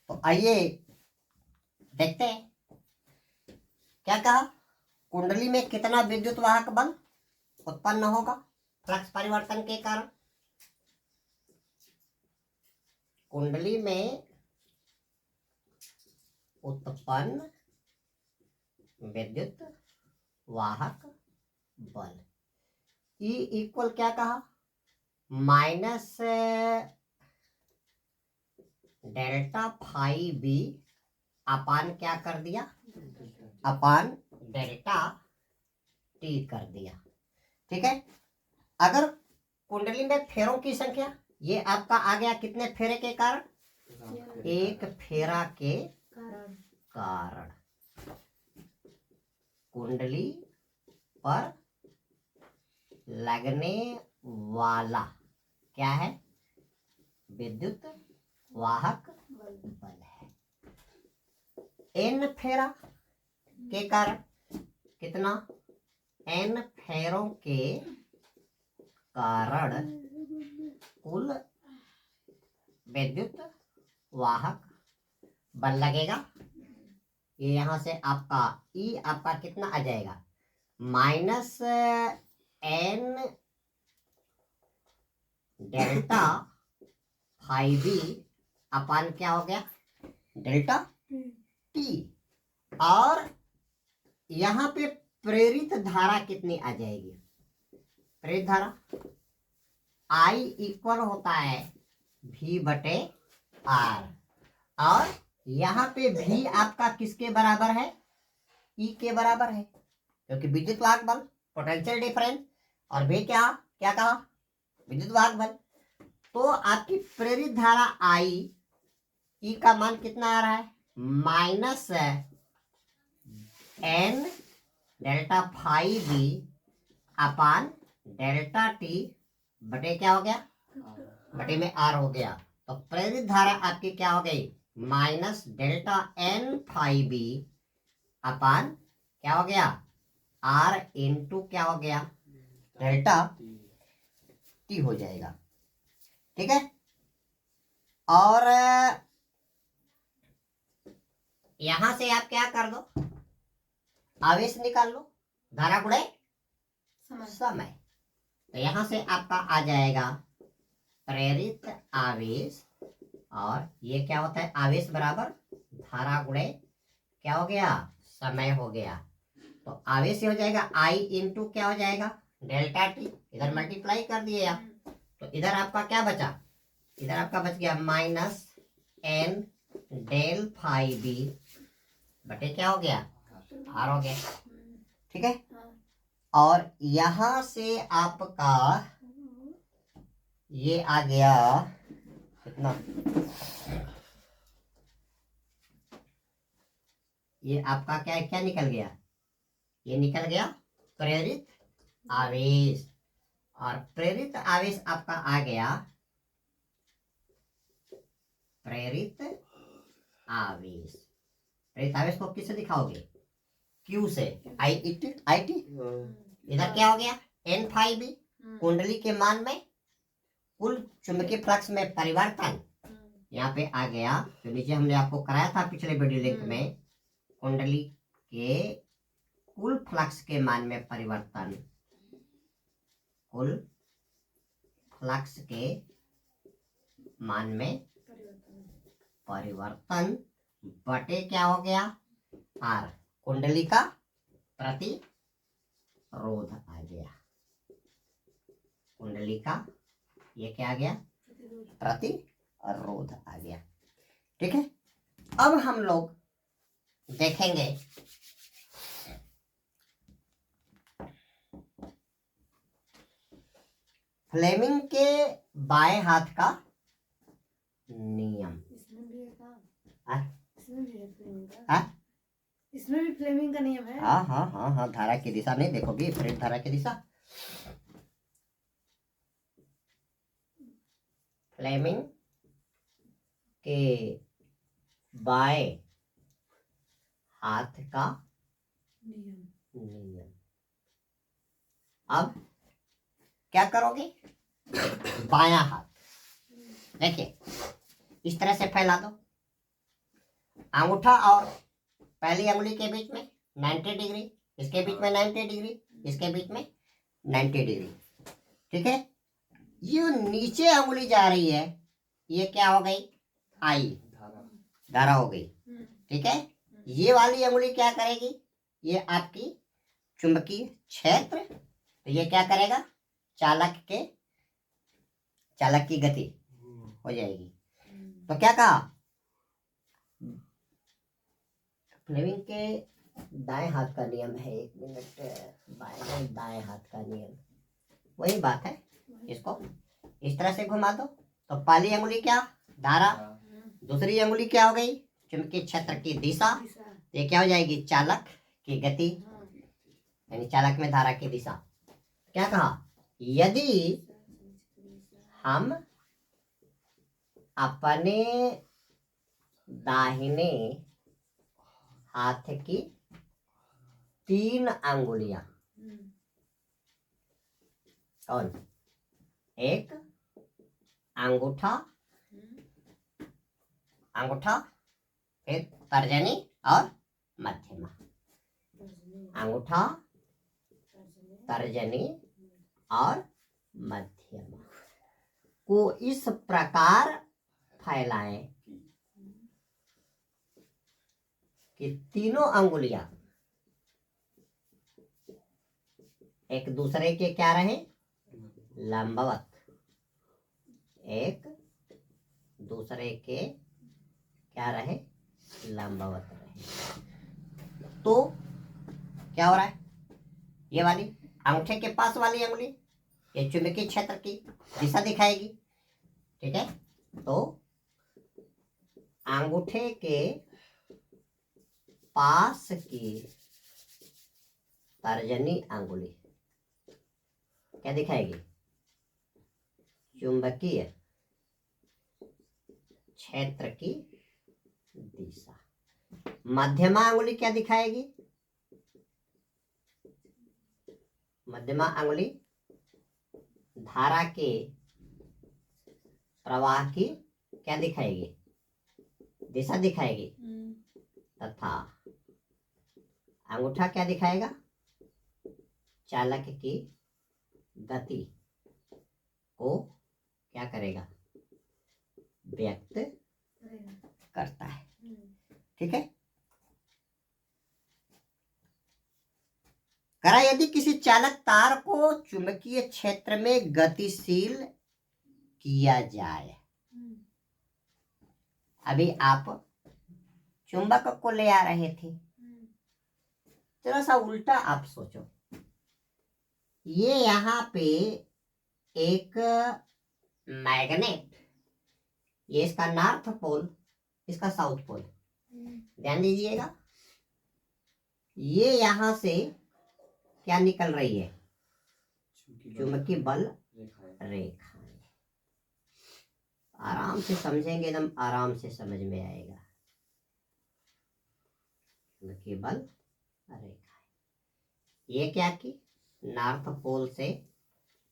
तो आइए देखते हैं क्या कहा, कुंडली में कितना विद्युत वाहक बल उत्पन्न होगा फ्लक्स परिवर्तन के कारण। कुंडली में उत्पन्न विद्युत वाहक बल E इक्वल क्या कहा, minus delta phi B upon क्या कर दिया, अपान डेल्टा टी कर दिया। ठीक है, अगर कुंडली में फेरों की संख्या, ये आपका आ गया कितने फेरे के कारण, एक फेरा के कारण कुंडली पर लगने वाला क्या है, विद्युत वाहक बल है। एन फेरा के कारण कितना, एन फेरों के कारण कुल विद्युत वाहक बल लगेगा। ये यहां से आपका ई आपका कितना आ जाएगा, minus N delta phi B upon क्या हो गया, डेल्टा टी। और यहां पे प्रेरित धारा कितनी आ जाएगी, प्रेरित धारा आई इक्वल होता है V बटे R, और यहाँ पे V आपका किसके बराबर है, E के बराबर है, क्योंकि विद्युत वाहक बल पोटेंशियल डिफरेंस, और V क्या क्या कहा, विद्युत वाहक बल। तो आपकी प्रेरित धारा I E का मान कितना आ रहा है, minus N delta phi B upon delta t बटे क्या हो गया, बटे में आर हो गया। तो प्रेरित धारा आपकी क्या हो गई, minus delta N phi B upon क्या हो गया, आर इंटू क्या हो गया, डेल्टा टी हो जाएगा। ठीक है, और यहां से आप क्या कर दो, आवेश निकाल लो, धारा गुणे समय। तो यहां से आपका आ जाएगा प्रेरित आवेश, और ये क्या होता है, आवेश बराबर धारा गुणे क्या हो गया, समय हो गया। तो आवेश हो जाएगा आई इंटू क्या हो जाएगा, डेल्टा टी, इधर मल्टीप्लाई कर दिए आप, तो इधर आपका क्या बचा, इधर आपका बच गया minus n del phi B बटे क्या हो गया, आर हो गया। ठीक है, और यहां से आपका ये आ गया कितना, ये आपका क्या क्या निकल गया, ये निकल गया प्रेरित आवेश, और प्रेरित आवेश आपका आ गया, प्रेरित आवेश, प्रेरित आवेश को किससे दिखाओगे, Q से, आई टी, इधर क्या हो गया, एन फाई बी, कुंडली के मान में कुल चुंबकीय फ्लक्स में परिवर्तन, यहाँ पे आ गया, जो नीचे हमने आपको कराया था पिछले वीडियो लिंक में, कुंडली के कुल फ्लक्स के मान में परिवर्तन, कुल फ्लक्स के मान में परिवर्तन बटे क्या हो गया, आर, कुंडली का प्रतिरोध आ गया, कुंडली का ये क्या आ गया, प्रतिरोध आ गया। ठीक है, अब हम लोग देखेंगे फ्लेमिंग के बाएं हाथ का नियम। इसमें भी फ्लेमिंग का नियम है। हाँ हाँ हाँ हाँ, धारा की दिशा नहीं देखोगी, प्रेरित धारा की दिशा, फ्लेमिंग के बाएं हाथ का नियम। अब क्या करोगे, बायां हाथ, देखिए इस तरह से फैला दो, अंगूठा और पहली अंगुली के बीच में 90 डिग्री, इसके बीच में 90 डिग्री, इसके बीच में 90 डिग्री। ठीक है, ये नीचे अंगुली जा रही है, ये क्या हो गई, आई धारा हो गई। ठीक है, ये वाली अंगुली क्या करेगी, ये आपकी चुंबकीय क्षेत्र, तो ये क्या करेगा, चालक की गति हो जाएगी। तो क्या कहा, फ्लेमिंग के दाएं हाथ का नियम है, 1 मिनट, बाएं दाएं हाथ का नियम, वही बात है। इसको इस तरह से घुमा दो, तो पहली अंगुली क्या, धारा, दूसरी अंगुली क्या हो गई, चुंबकीय क्षेत्र की दिशा, तो ये क्या हो जाएगी, चालक की गति, यानी चालक में धारा की दिशा। क्या कहा, यदि हम अपने दाहिने हाथ की 3 अंगुलियां, कौन, एक अंगूठा, फिर तर्जनी और मध्यमा, अंगूठा, तर्जनी और मध्यमा को इस प्रकार फैलाएं कि तीनों अंगुलियां एक दूसरे के क्या रहे, लंबवत, एक दूसरे के क्या रहे, लंबवत रहे। तो क्या हो रहा है, ये वाली अंगूठे के पास वाली अंगुली ये चुंबकीय क्षेत्र की दिशा दिखाएगी। ठीक है, तो अंगूठे के पास की तर्जनी अंगुली क्या दिखाएगी, चुंबकीय क्षेत्र की दिशा। मध्यमा अंगुली क्या दिखाएगी, मध्यमा अंगुली धारा के प्रवाह की क्या दिखाएगी, दिशा दिखाएगी, तथा अंगूठा क्या दिखाएगा, चालक की गति को क्या करेगा, व्यक्त करता है। ठीक है, करा यदि किसी चालक तार को चुंबकीय क्षेत्र में गतिशील किया जाए, अभी आप चुंबक को ले आ रहे थे, जरा सा उल्टा आप सोचो, ये यहाँ पे एक मैग्नेट, ये इसका नॉर्थ पोल, इसका साउथ पोल, ध्यान दीजिएगा, ये यहां से क्या निकल रही है, चुंबकीय बल रेखा। आराम से समझेंगे, एकदम आराम से समझ में आएगा, चुंबकीय बल रेखा, ये क्या की नॉर्थ पोल से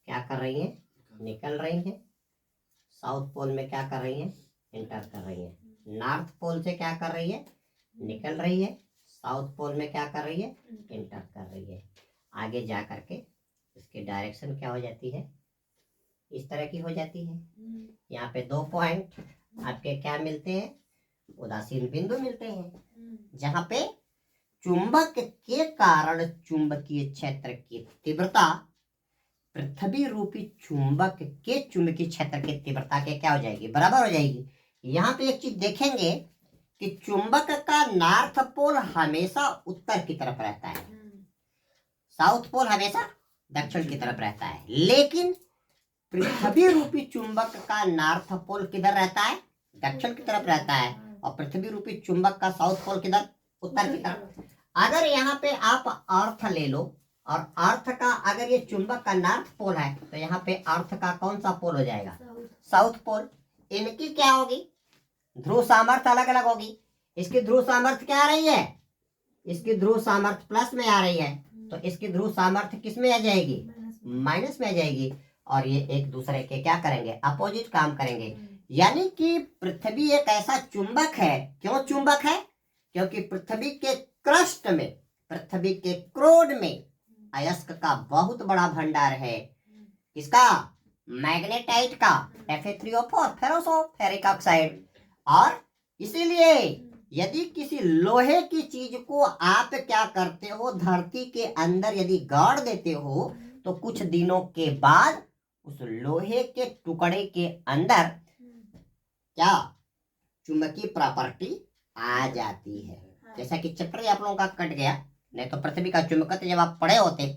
क्या कर रही है, निकल रही है, साउथ पोल में क्या कर रही है, एंटर कर रही है। नॉर्थ पोल से क्या कर रही है, निकल रही है, साउथ पोल में क्या कर रही है, एंटर कर रही है। आगे जा करके इसकी डायरेक्शन क्या हो जाती है, इस तरह की हो जाती है। यहाँ पे 2 पॉइंट आपके क्या मिलते हैं, उदासीन बिंदु मिलते हैं, जहां पे चुंबक के कारण चुंबकीय क्षेत्र की तीव्रता पृथ्वी रूपी चुंबक के चुंबकीय क्षेत्र की तीव्रता के क्या हो जाएगी, बराबर हो जाएगी। यहाँ पे एक चीज देखेंगे कि चुंबक का नॉर्थ पोल हमेशा उत्तर की तरफ रहता है, साउथ पोल हमेशा दक्षिण की तरफ रहता है, लेकिन पृथ्वी रूपी चुंबक का नॉर्थ पोल किधर रहता है, दक्षिण की तरफ रहता है, और पृथ्वी रूपी चुंबक का साउथ पोल किधर, उत्तर की तरफ। अगर यहाँ पे आप अर्थ ले लो, और अर्थ का अगर ये चुंबक का नॉर्थ पोल है, तो यहाँ पे अर्थ का कौन सा पोल हो जाएगा, साउथ पोल। इनकी क्या होगी, ध्रुव सामर्थ्य अलग अलग होगी। इसकी ध्रुव सामर्थ्य क्या आ रही है, इसकी ध्रुव सामर्थ्य प्लस में आ रही है, तो इसकी ध्रुव सामर्थ्य किस में आ जाएगी, माइनस में आ जाएगी, और ये एक दूसरे के क्या करेंगे, अपोजिट काम करेंगे। यानी कि पृथ्वी एक ऐसा चुंबक है। क्यों चुंबक है? क्योंकि पृथ्वी के क्रस्ट में, पृथ्वी के क्रोड में अयस्क का बहुत बड़ा भंडार है। किसका? मैग्नेटाइट का, Fe3O4 फेरोसो फेरिक ऑक्साइड। और इसीलिए यदि किसी लोहे की चीज को आप क्या करते हो, धरती के अंदर यदि गाड़ देते हो, तो कुछ दिनों के बाद उस लोहे के टुकड़े के अंदर क्या चुंबकीय प्रॉपर्टी आ जाती है। जैसा कि चैप्टर आप लोगों का कट गया, नहीं तो पृथ्वी का चुंबकत्व जब आप पढ़े होते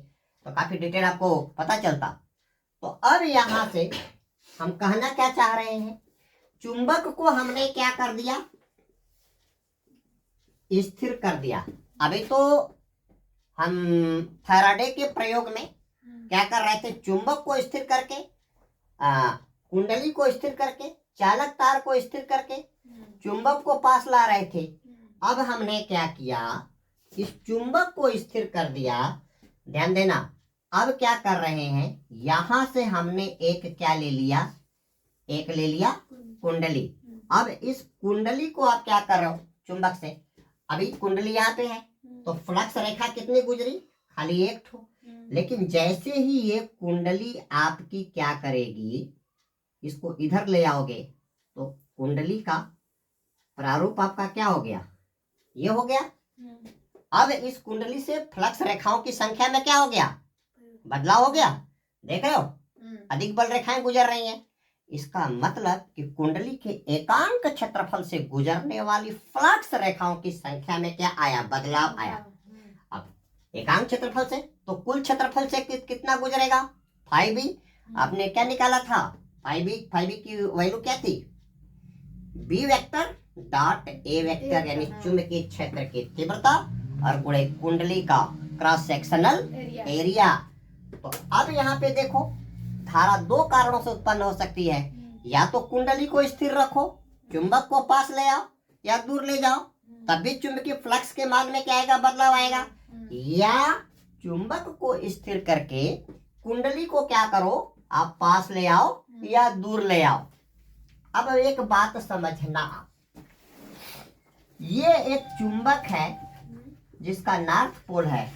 तो काफी डिटेल आपको पता चलता। तो अब यहां से हम कहना क्या चाह रहे हैं, चुंबक को हमने क्या कर दिया, स्थिर कर दिया। अभी तो हम फैराडे के प्रयोग में क्या कर रहे थे, चुंबक को स्थिर करके, कुंडली को स्थिर करके, चालक तार को स्थिर करके चुंबक को पास ला रहे थे। अब हमने क्या किया, इस चुंबक को स्थिर कर दिया। ध्यान देना, अब क्या कर रहे हैं, यहां से हमने एक क्या ले लिया, एक ले लिया कुंडली। अब इस कुंडली को आप क्या कर रहे हो, चुंबक से, अभी कुंडली यहाँ पे है तो फ्लक्स रेखा कितनी गुजरी, खाली एक ठो। लेकिन जैसे ही ये कुंडली आपकी क्या करेगी, इसको इधर ले आओगे तो कुंडली का प्रारूप आपका क्या हो गया, ये हो गया। अब इस कुंडली से फ्लक्स रेखाओं की संख्या में क्या हो गया, बदलाव हो गया। देख रहे हो, अधिक बल रेखाएं गुजर रही हैं। इसका मतलब कि कुंडली के एकांक क्षेत्रफल से गुजरने वाली फ्लक्स रेखाओं की संख्या में क्या आया, बदलाव आया। अब एकांक क्षेत्रफल से तो कुल क्षेत्रफल से कितना गुजरेगा, 5b। आपने क्या निकाला था, 5b की वैल्यू क्या थी, b vector dot a vector, यानी चुंबकीय क्षेत्र की तीव्रता और गुणे कुंडली का क्रॉस सेक्शनल एरिया। तो अब यहाँ पे देखो, धारा दो कारणों से उत्पन्न हो सकती है, या तो कुंडली को स्थिर रखो, चुंबक को पास ले आओ या दूर ले जाओ, तब भी चुंबकीय फ्लक्स के मार्ग में क्या आएगा, बदलाव आएगा। या चुंबक को स्थिर करके कुंडली को क्या करो, आप पास ले आओ या दूर ले आओ। अब एक बात समझना, ये एक चुंबक है जिसका नॉर्थ पोल है